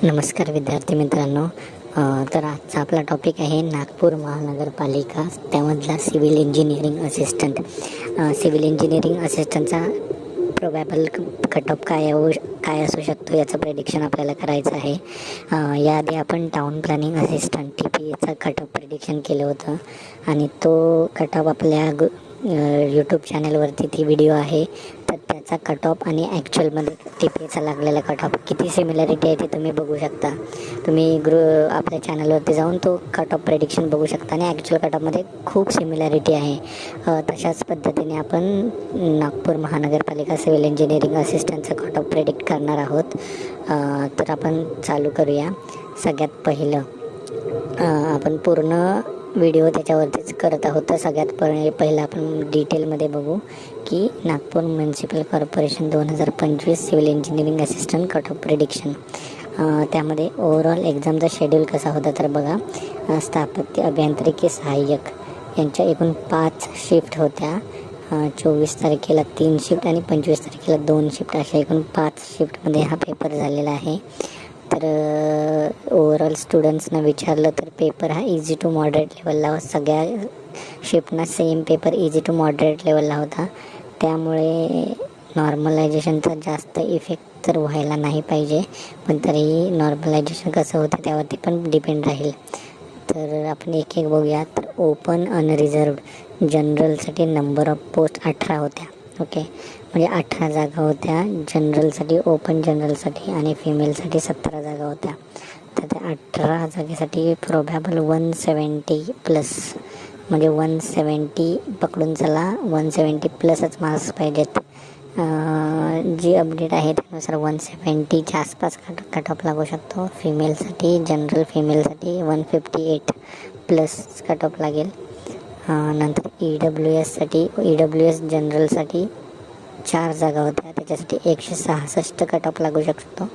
नमस्कार विद्यार्थी मित्रांनो. तर आजचा आपला टॉपिक आहे नागपूर महानगरपालिका, त्यामधला civil engineering assistant. Civil engineering असिस्टंटचा प्रोबॅबल कट ऑफ काय असू शकतो याचं प्रेडिक्शन आपल्याला करायचं आहे. याआधी आपण टाउन प्लॅनिंग असिस्टंट TPAचा कट ऑफ प्रेडिक्शन केलं होतं आणि तो कट ऑफ आपल्या यूट्यूब चॅनलवरती ती व्हिडिओ आहे. तर त्याचा कट ऑफ आणि ॲक्च्युअलमध्ये TPAचा लागलेला कट ऑफ किती सिमिलॅरिटी आहे ते तुम्ही बघू शकता. तुम्ही आपल्या चॅनलवरती जाऊन तो कट ऑफ प्रेडिक्शन बघू शकता आणि ॲक्च्युअल कट ऑफमध्ये खूप सिमिलॅरिटी आहे. तशाच पद्धतीने आपण नागपूर महानगरपालिका सिव्हिल इंजिनिअरिंग असिस्टंटचा कट ऑफ प्रेडिक्ट करणार आहोत. तर आपण चालू करूया. सगळ्यात पहिलं आपण पूर्ण व्हिडिओ त्याच्यावरतीच करत आहोत. तर सगळ्यात पहिलं आपण डिटेलमध्ये बघू की Nagpur municipal corporation 2025 civil engineering assistant cut off prediction. त्यामध्ये ओव्हरऑल एक्झामचा शेड्यूल कसा होता तर बघा. स्थापत्य अभियांत्रिकी सहाय्यक यांच्या एकूण 5 शिफ्ट होत्या. 24 तारखेला 3 शिफ्ट आणि 25 तारखेला 2 शिफ्ट, अशा एकूण 5 शिफ्टमध्ये हा पेपर झालेला आहे. तर ओव्हरऑल स्टुडंट्सना विचारलं तर पेपर हा इझी टू मॉडरेट लेवलला, सगळ्या शिफ्टना same paper easy to moderate लेवलला होता. त्यामुळे नॉर्मलायझेशनचा जास्त इफेक्ट तर व्हायला नाही पाहिजे, पण तरीही नॉर्मलायझेशन कसं होतं त्यावरती पण डिपेंड राहील. तर आपण एक एक बघूया. तर ओपन अनरिझर्वड जनरलसाठी नंबर ऑफ पोस्ट 18 होत्या. ओके, म्हणजे 18 जागा होत्या जनरलसाठी, ओपन जनरलसाठी, आणि फिमेलसाठी 17 जागा होत्या. तर त्या 18 जागेसाठी प्रोबॅबल 170 प्लस, म्हणजे 170 पकडून चला, 170 प्लसच मार्क्स पाहिजेत. जी अपडेट आहे त्यानुसार 170च्या आसपास कट ऑफ लागू शकतो. फिमेलसाठी, जनरल फिमेलसाठी 158 प्लस कट ऑफ लागेल. नंतर EWS जनरलसाठी 4 जागा होत्या, त्याच्यासाठी 166 कट ऑफ लागू शकतो.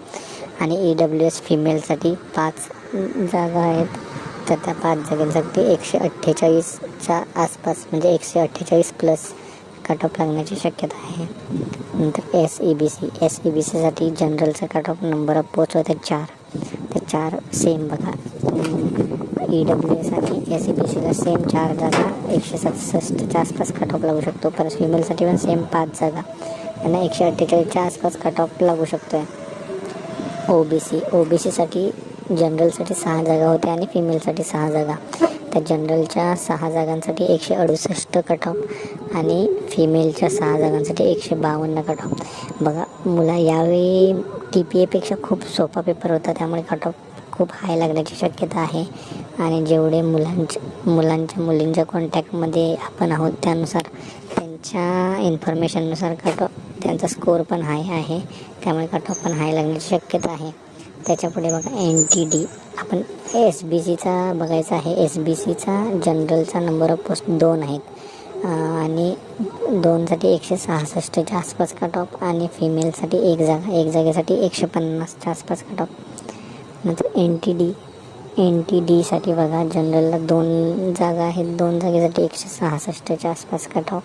आणि EWS फिमेलसाठी 5 जागा आहेत. तर त्या 5 जागांसाठी 148च्या आसपास, म्हणजे 148 प्लस कट ऑफ लागण्याची शक्यता आहे. नंतर SEBCसाठी जनरलचा cut off number of post होते 4. तर 4 सेम बघा. EWS आणि SEBCला सेम 4 जागा, 167च्या आसपास कट ऑफ लागू शकतो. परत फिमेलसाठी पण सेम 5 जागा, त्यांना 148च्या आसपास कट ऑफ लागू शकतो आहे. OBCसाठी जनरलसाठी 6 जागा होत्या आणि फिमेलसाठी 6 जागा. त्या जनरलच्या 6 जागांसाठी 168 कट ऑफ आणि फिमेलच्या 6 जागांसाठी 152 कट ऑफ. बघा, यावेळी TPAपेक्षा खूप सोपा पेपर होता, त्यामुळे कट ऑफ खूप हाय लागण्याची शक्यता आहे. आणि जेवढे मुलींच्या कॉन्टॅक्टमध्ये आपण आहोत त्यानुसार, त्यांच्या इन्फॉर्मेशननुसार कट ऑफ, त्यांचा स्कोअर पण हाय आहे, त्यामुळे कट ऑफ पण हाय लागण्याची शक्यता आहे. त्याच्यापुढे बघा NTD, आपण SBCचा बघायचा आहे. SBCचा जनरलचा नंबर ऑफ पोस्ट 2 आहेत आणि 2साठी 166च्या आसपास कट ऑफ, आणि फिमेलसाठी 1 जागेसाठी 150च्या आसपास कट ऑफ. नंतर NTDसाठी बघा, जनरलला 2 जागा आहेत, 2 जागेसाठी 166च्या आसपास कट ऑफ,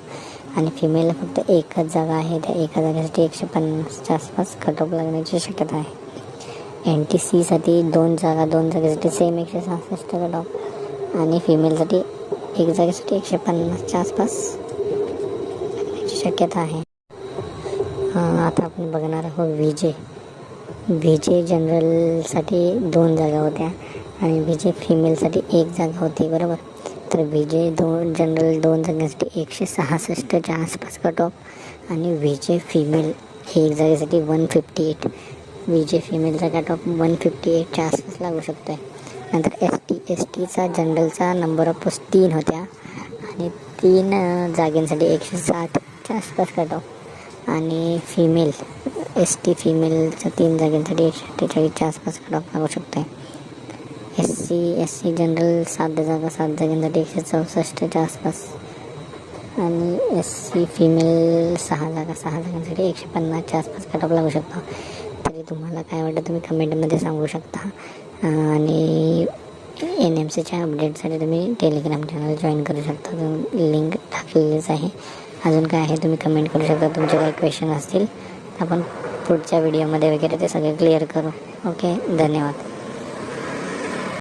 आणि फिमेलला फक्त 1च जागा आहे, त्या 1 जागेसाठी 150च्या आसपास कट ऑफ लागण्याची शक्यता आहे. NTCसाठी 2 जागेसाठी सेम 166 कट ऑफ, आणि फिमेलसाठी 1 जागेसाठी 150च्या आसपास लागण्याची शक्यता आहे. आता आपण बघणार आहोत VJ जनरलसाठी 2 जागा होत्या आणि VJ फिमेलसाठी 1 जागा होती, बरोबर. तर VJ जनरल 2 जागांसाठी 166च्या आसपास कट ऑफ, आणि VJ फिमेल 1 जागेसाठी 158. VJ फिमेलचा कट ऑफ 158च्या आसपास लागू शकतो आहे. नंतर STचा जनरलचा नंबर ऑफ पोस्ट 3 होत्या आणि 3 जागांसाठी 160च्या आसपास कट ऑफ, आणि ST फिमेलच्या 3 जागांसाठी 148च्या आसपास कट ऑफ लागू शकतो आहे. SC जनरल 7 जागांसाठी 164च्या आसपास, आणि SC फिमेल 6 जागांसाठी 150च्या आसपास कट ऑफ लागू शकतो. तरी तुम्हाला काय वाटतं तुम्ही कमेंटमध्ये सांगू शकता. आणि NMCच्या अपडेटसाठी तुम्ही टेलिग्राम चॅनल जॉईन करू शकता, लिंक टाकलेलीच आहे. अजून काय आहे तुम्ही कमेंट करू शकता. तुमचे काही क्वेश्चन असतील आपण पुढच्या व्हिडिओमध्ये वगैरे ते सगळे क्लिअर करू. ओके, धन्यवाद.